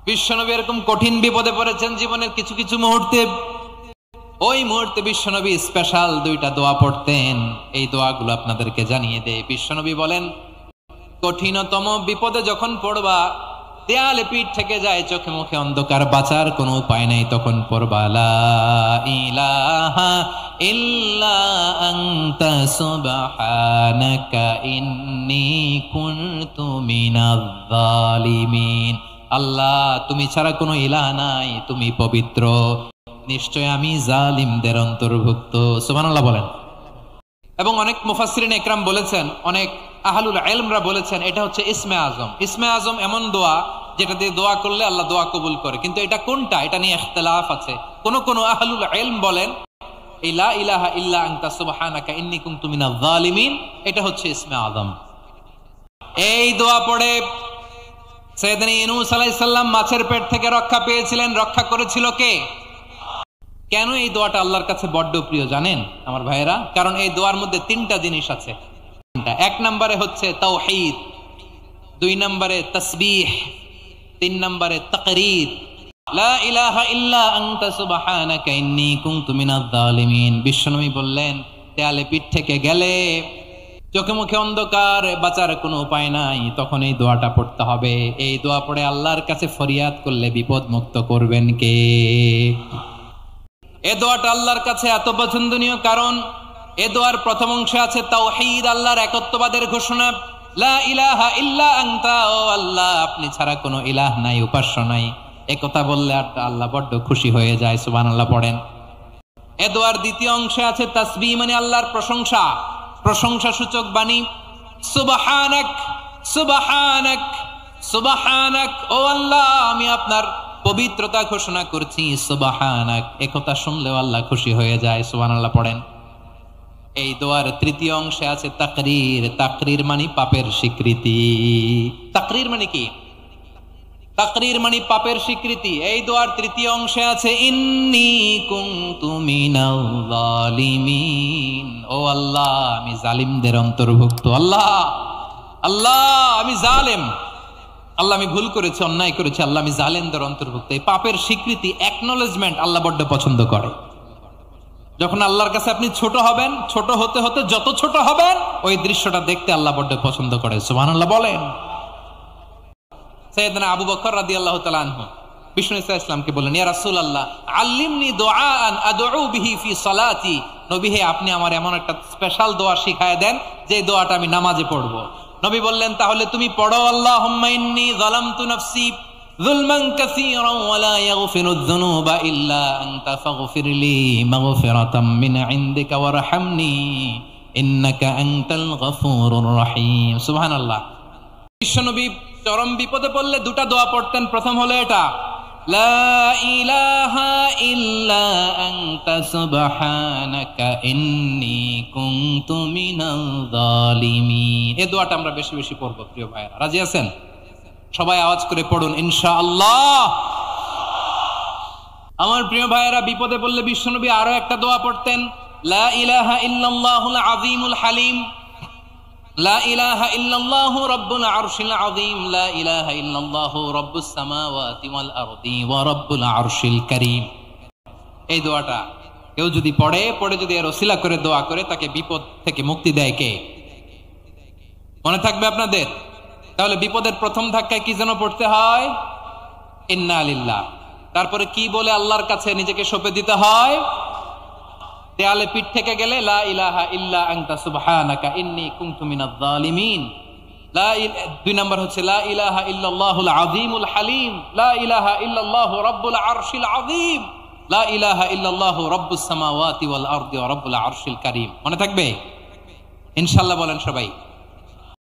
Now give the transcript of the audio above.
বিশ্বনবী এরকম কঠিন বিপদে পড়েছেন জীবনের কিছু কিছু মুহূর্তে। ওই মুহূর্তে বিশ্বনবী স্পেশাল দুইটা দোয়া পড়তেন। এই দোয়াগুলো আপনাদেরকে জানিয়ে দেয়। বিশ্বনবী বলেন, কঠিনতম বিপদে যখন পড়বা, দেয়ালে পিঠ থেকে যায়, চোখে মুখে অন্ধকার, বাঁচার কোনো উপায় নাই, তখন পড়বা লা ইলাহা ইল্লা আনতা সুবহানাকা ইন্নী কুনতু মিনাজ জালিমিন। আল্লাহ, তুমি ছাড়া কোনো ইলাহ নাই, তুমি পবিত্র, নিশ্চয় আমি জালিমদের অন্তর্ভুক্ত। সুবহানাল্লাহ বলেন। এবং অনেক মুফাসসিরিন ইকরাম বলেছেন, অনেক আহলুল ইলমরা বলেছেন, এটা হচ্ছে ইসমে আজম। ইসমে আজম এমন দোয়া যেটা দিয়ে দোয়া করলে আল্লাহ দোয়া কবুল করে। কিন্তু এটা কোনটা, এটা নিয়ে ইখতিলাফ আছে। কোন আহলুল ইলম বলেন এই লা ইলাহা ইল্লা আনতা সুবহানাকা ইন্নী কুনতু মিনাজ জালিমিন, এটা হচ্ছে ইসমে আজম। এই দোয়া পড়ে সাইয়েদনা ইউনূস আলাইহিস সালাম মাছের পেট থেকে রক্ষা পেয়েছিলেন। রক্ষা করেছিল কে? কেন এই দোয়াটা আল্লাহর কাছে বড্ড প্রিয় জানেন আমার ভাইয়েরা? কারণ এই দোয়ার মধ্যে তিনটা জিনিস আছে। এক নম্বরে হচ্ছে তাওহীদ, দুই নম্বরে তাসবিহ, তিন নম্বরে তাকরীর। লা ইলাহা ইল্লা আনতা সুবহানাকা ইন্নী কুনতু মিনাজ জালিমিন। বিশ্বনবী বললেন, দেয়ালে পিঠ থেকে গেলে, চোখে মুখে অন্ধকার, বাঁচার কোনো উপায় নাই, তখন এই দোয়াটা পড়তে হবে। এই দোয়া পড়ে আল্লাহর কাছে ফরিয়াদ করলে বিপদ মুক্ত করবেন কে? এ দোয়াটা আল্লাহর কাছে এত পছন্দনীয় কারণ এ দোয়ার প্রথম অংশে আছে তাওহীদ, আল্লাহর একত্ববাদের ঘোষণা। লা ইলাহা ইল্লা আনতা, ও আল্লাহ, আপনি ছাড়া কোনো ইলাহ নাই, উপাস্য নাই। একথা বললে আল্লাহ বড্ড খুশি হয়ে যায়। সুবহানাল্লাহ পড়েন। এ দোয়ার দ্বিতীয় অংশে আছে তাসবিহ, মানে আল্লাহর প্রশংসা, প্রশংসা সূচক বাণী। সুবহানাক সুবহানাক সুবহানাক, ও আল্লাহ, আমি আপনার পবিত্রতা ঘোষণা করছি। সুবহানাক, একথা শুনলেও আল্লাহ খুশি হয়ে যায়। সুবহানাল্লাহ পড়েন। এই দোয়ার তৃতীয় অংশে আছে তাকরীর। তাকরীর মানে পাপের স্বীকৃতি। তাকরীর মানে কি? তাকরীর মানে পাপের স্বীকৃতি। এই দোয়ার তৃতীয় অংশে আছে ইন্নী কুনতু মিনাল জালিমিন, ও আল্লাহ, আমি জালিমদের অন্তর্ভুক্ত। আল্লাহ, আল্লাহ, আমি জালেম, আল্লাহ, আমি ভুল করেছি, অন্যায় করেছি, আল্লাহ, আমি জালেমদের অন্তর্ভুক্ত। এই পাপের স্বীকৃতি, অ্যাকনলেজমেন্ট আল্লাহ বড্ড পছন্দ করে। যখন আল্লাহর কাছে আপনি ছোট হবেন, ছোট হতে হতে যত ছোট হবেন, ওই দৃশ্যটা দেখতে আল্লাহ বড্ড পছন্দ করে। সুবহানাল্লাহ বলেন। সাইয়েদনা আবু বকর রাদিয়াল্লাহু তাআলা আনহু বিষ্ণু ইসা ইসলামকে বললেন, ইয়া রাসূলুল্লাহ, আল্লিমনি দুআআন আদউ বিহি ফি সালাতি। নবী হে, আপনি আমার এমন একটা স্পেশাল দোয়া শিখায় দেন যে দোয়াটা আমি নামাজে পড়ব। নবী বললেন, তাহলে তুমি পড়ো, আল্লাহুম্মা ইন্নী যালামতু নাফসি যুলমান কাসীরান ওয়া লা ইয়াগফিরুয যুনুবা ইল্লা আনতা ফাগফিরলি মাগফিরাতাম মিন ইনদিকা ওয়ারহামনি ইন্নাকা আনতাল গফুরুর রহিম। সুবহানাল্লাহ। বিশ্বনবী চরম বিপদে পড়লে দুটা দোয়া পড়তেন। প্রথম হলো এটা, লা ইলাহা ইল্লা আনতা সুবহানাকা ইন্নী কুনতু মিনাল জালিমিন। এই দোয়াটা আমরা বেশি বেশি পড়ব প্রিয় ভাইরা। রাজি আছেন? সবাই আওয়াজ করে পড়ুন ইনশাআল্লাহ। আমার প্রিয় ভাইরা, বিপদে পড়লে বিশ্বনবী আরো একটা দোয়া পড়তেন, লা ইলাহা ইল্লাল্লাহুল আযীমুল হালিম, লা ইলাহা ইল্লাল্লাহু রাব্বুল আরশিল আযীম, লা ইলাহা ইল্লাল্লাহু রাব্বুস সামাওয়াতি ওয়াল আরদি ওয়া রাব্বুল আরশিল কারীম। এই দোয়াটা কেউ যদি পড়ে যদি এর ওসিলা করে দোয়া করে, তাকে বিপদ থেকে মুক্তি দেয় কে? মনে থাকবে আপনাদের? তাহলে বিপদের প্রথম ধাক্কায় কি যেন পড়তে হয়? ইন্না লিল্লাহ। তারপরে কি বলে আল্লাহর কাছে নিজেকে সঁপে দিতে হয়? দেয়ালে পিঠ থেকে গেলে লা ইলাহা ইল্লা আনতা সুবহানাকা ইন্নী কুনতু মিনাজ জালিমিন। দুই নম্বর হচ্ছে লা ইলাহা ইল্লাল্লাহুল আযীমুল হালিম, লা ইলাহা ইল্লাল্লাহু রাব্বুল আরশিল আযীম, লা ইলাহা ইল্লাল্লাহু রাব্বুস সামাওয়াতি ওয়াল আরদি ওয়া রাব্বুল আরশিল কারীম। মনে থাকবে ইনশাআল্লাহ? বলেন সবাই।